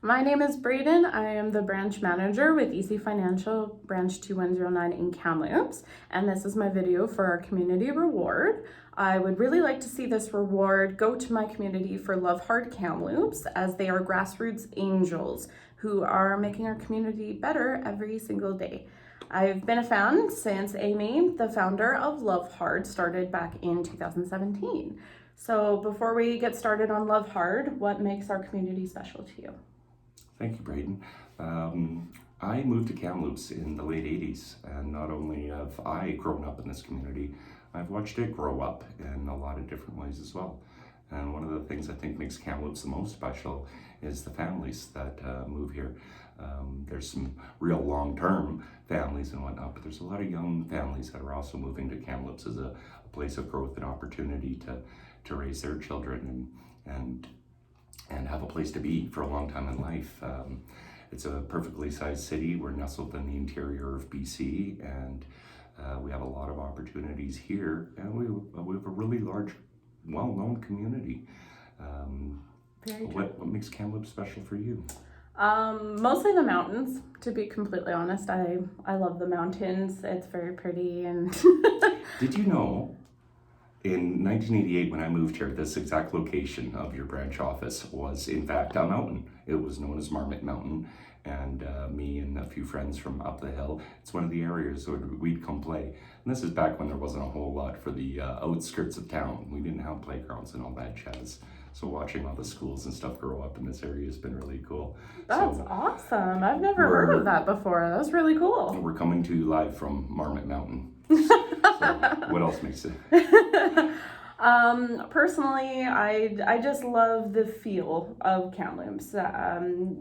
My name is Brayden. I am the branch manager with EC Financial Branch 2109 in Kamloops, and this is my video for our community reward. I would really like to see this reward go to my community for Love Hard Kamloops, as they are grassroots angels who are making our community better every single day. I've been a fan since Amy, the founder of Love Hard, started back in 2017. So before we get started on Love Hard, what makes our community special to you? Thank you, Braden. I moved to Kamloops in the late 80s, and not only have I grown up in this community, I've watched it grow up in a lot of different ways as well. And one of the things I think makes Kamloops the most special is the families that move here. There's some real long-term families and whatnot, but there's a lot of young families that are also moving to Kamloops as a place of growth and opportunity to raise their children and have a place to be for a long time in life. It's a perfectly sized city. We're nestled in the interior of BC, and we have a lot of opportunities here, and we have a really large, well-known community. What makes Kamloops special for you? Mostly the mountains, to be completely honest. I love the mountains. It's very pretty. And Did you know, in 1988, when I moved here, this exact location of your branch office was in fact a mountain. It was known as Marmot Mountain, and me and a few friends from up the hill, it's one of the areas where we'd come play. And this is back when there wasn't a whole lot for the outskirts of town. We didn't have playgrounds and all that jazz. So watching all the schools and stuff grow up in this area has been really cool. That's awesome. I've never heard of that before. That's really cool. We're coming to you live from Marmot Mountain. So what else makes it? Personally, I just love the feel of Kamloops.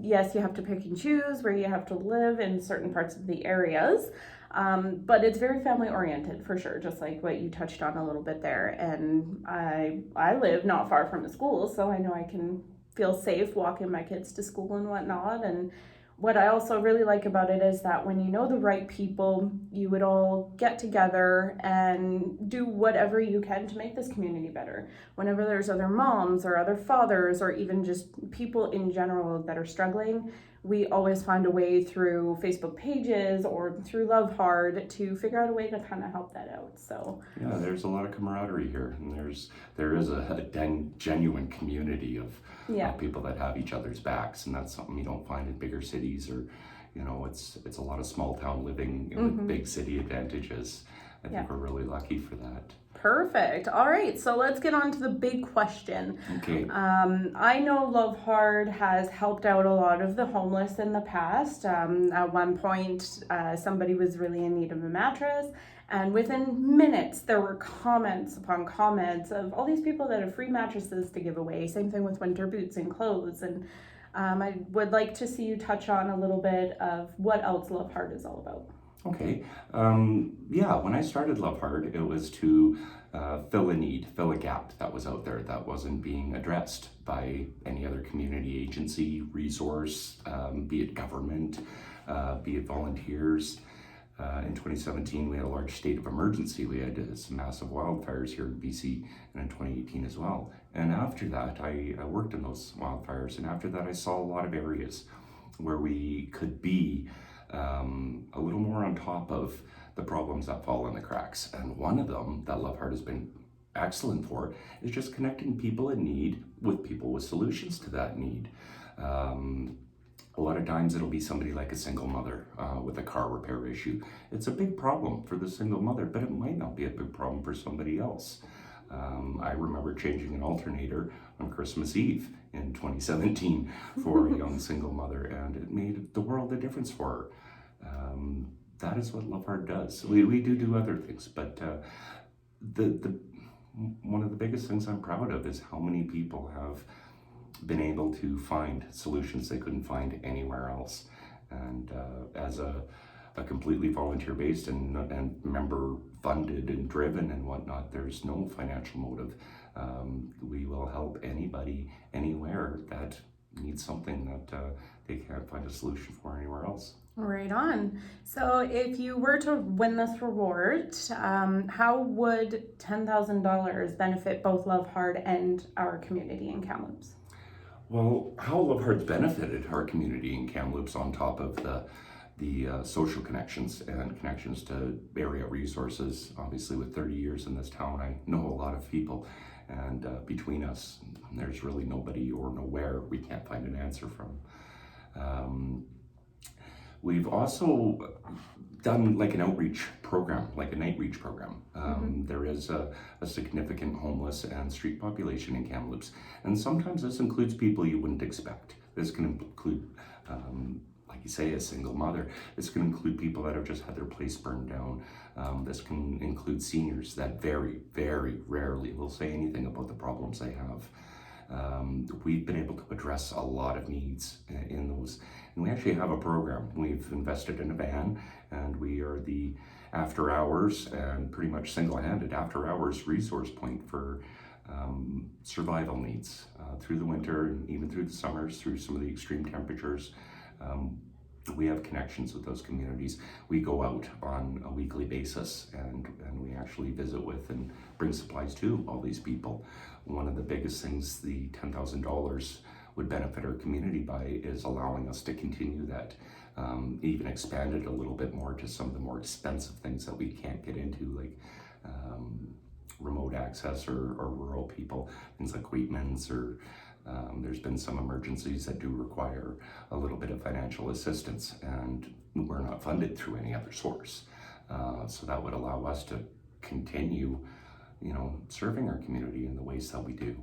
Yes, you have to pick and choose where you have to live in certain parts of the areas, but it's very family oriented for sure, just like what you touched on a little bit there. And I live not far from a school, so I know I can feel safe walking my kids to school and whatnot. And what I also really like about it is that when you know the right people, you would all get together and do whatever you can to make this community better. Whenever there's other moms or other fathers or even just people in general that are struggling, we always find a way through Facebook pages or through Love Hard to figure out a way to kind of help that out. So yeah, there's a lot of camaraderie here, and there is a genuine community of people that have each other's backs, and that's something you don't find in bigger cities, or it's a lot of small town living with big city advantages. I think we're really lucky for that. Perfect. All right, so let's get on to the big question. Okay. I know Love Hard has helped out a lot of the homeless in the past. At one point, somebody was really in need of a mattress, and within minutes, there were comments upon comments of all these people that have free mattresses to give away. Same thing with winter boots and clothes. And I would like to see you touch on a little bit of what else Love Hard is all about. Okay. When I started Love Hard, it was to fill a need, fill a gap that was out there that wasn't being addressed by any other community agency, resource, be it government, be it volunteers. In 2017, we had a large state of emergency. We had some massive wildfires here in BC, and in 2018 as well. And after that, I worked in those wildfires, and after that, I saw a lot of areas where we could be a little more on top of the problems that fall in the cracks. And one of them that Love Hard has been excellent for is just connecting people in need with people with solutions to that need. A lot of times it'll be somebody like a single mother with a car repair issue. It's a big problem for the single mother, but it might not be a big problem for somebody else. I remember changing an alternator on Christmas Eve in 2017 for a young single mother, and it made the world a difference for her. That is what Love Hard does. We do other things, but one of the biggest things I'm proud of is how many people have been able to find solutions they couldn't find anywhere else. And as a completely volunteer-based and member-funded and driven and whatnot, there's no financial motive. We will help anybody, anywhere, that needs something that they can't find a solution for anywhere else. Right on. So if you were to win this reward, how would $10,000 benefit both Love Hard and our community in Kamloops? Well, how Love Heart's benefited our community in Kamloops on top of the social connections and connections to area resources. Obviously, with 30 years in this town, I know a lot of people, and between us, there's really nobody or nowhere we can't find an answer from. Um, we've also done like an outreach program, like a night reach program. There is a significant homeless and street population in Kamloops, and sometimes this includes people you wouldn't expect. This can include, like you say, a single mother. This can include people that have just had their place burned down. This can include seniors that very, very rarely will say anything about the problems they have. We've been able to address a lot of needs in those, and we actually have a program. We've invested in a van, and we are the after hours and pretty much single-handed after hours resource point for survival needs through the winter and even through the summers, through some of the extreme temperatures. We have connections with those communities. We go out on a weekly basis and we actually visit with and bring supplies to all these people. One of the biggest things the $10,000 would benefit our community by is allowing us to continue that, even expand it a little bit more to some of the more expensive things that we can't get into, like remote access or rural people, things like Wheatman's or there's been some emergencies that do require a little bit of financial assistance, and we're not funded through any other source. So that would allow us to continue, serving our community in the ways that we do.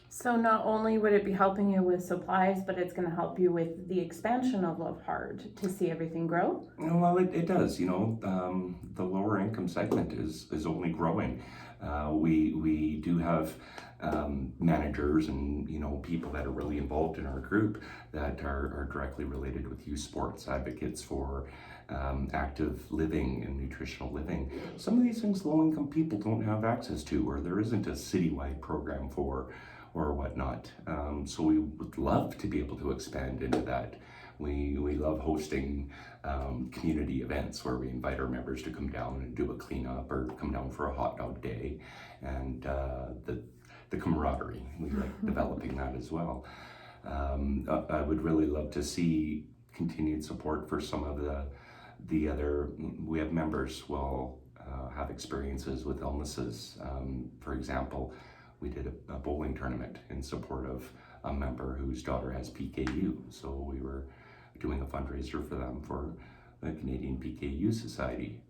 So not only would it be helping you with supplies, but it's going to help you with the expansion of Love Heart to see everything grow? Well, it does. The lower income segment is only growing. We do have managers and people that are really involved in our group that are directly related with youth sports, advocates for active living and nutritional living. Some of these things low income people don't have access to, or there isn't a citywide program for, or whatnot. So we would love to be able to expand into that. We love hosting community events where we invite our members to come down and do a cleanup or come down for a hot dog day, and the camaraderie. We like developing that as well. I would really love to see continued support for some of the other. We have members will have experiences with illnesses. For example, we did a bowling tournament in support of a member whose daughter has PKU. So we were doing a fundraiser for them for the Canadian PKU Society.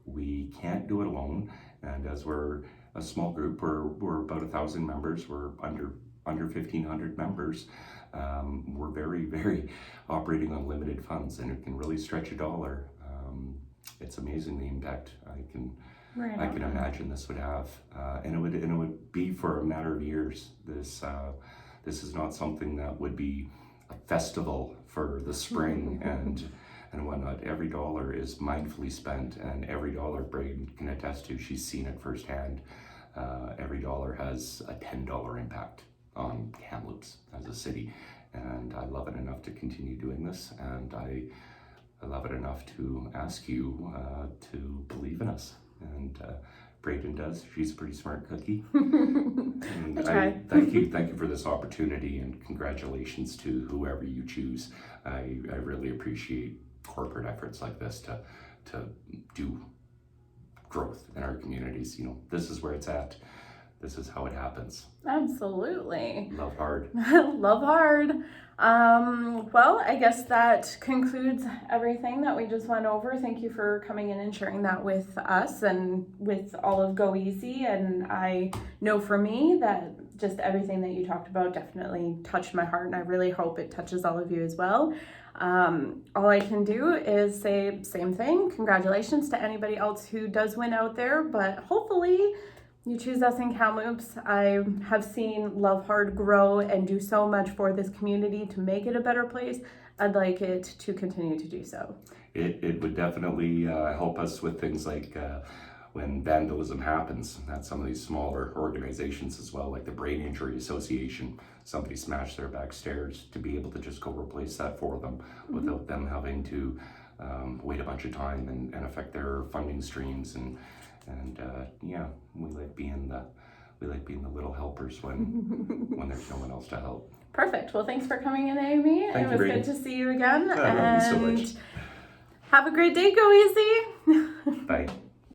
We can't do it alone, and as we're a small group, we're about 1,000 members. We're under 1,500 members. We're very, very operating on limited funds, and it can really stretch a dollar. It's amazing the impact I can imagine this would have, and it would be for a matter of years. This is not something that would be a festival for the spring and whatnot. Every dollar is mindfully spent, and every dollar, Braden can attest to, she's seen it firsthand. Every dollar has a $10 impact on Kamloops as a city, and I love it enough to continue doing this, and I love it enough to ask you to believe in us. And Braden does. She's a pretty smart cookie. And I thank you for this opportunity, and congratulations to whoever you choose. I really appreciate corporate efforts like this to do growth in our communities. This is where it's at. This is how it happens. Absolutely. Love hard. Love hard. Well, I guess that concludes everything that we just went over. Thank you for coming in and sharing that with us and with all of Go Easy. And I know for me that just everything that you talked about definitely touched my heart, and I really hope it touches all of you as well. All I can do is say same thing. Congratulations to anybody else who does win out there, but hopefully you choose us in Kamloops. I have seen Love Hard grow and do so much for this community to make it a better place. I'd like it to continue to do so. It would definitely help us with things like when vandalism happens at some of these smaller organizations as well, like the Brain Injury Association. Somebody smashed their back stairs, to be able to just go replace that for them without them having to wait a bunch of time and affect their funding streams. And we like being we like being the little helpers when there's no one else to help. Perfect. Well, thanks for coming in, Amy. Thank it you, was Brady. good to see you again. I love you so much. Have a great day. Go easy. Bye.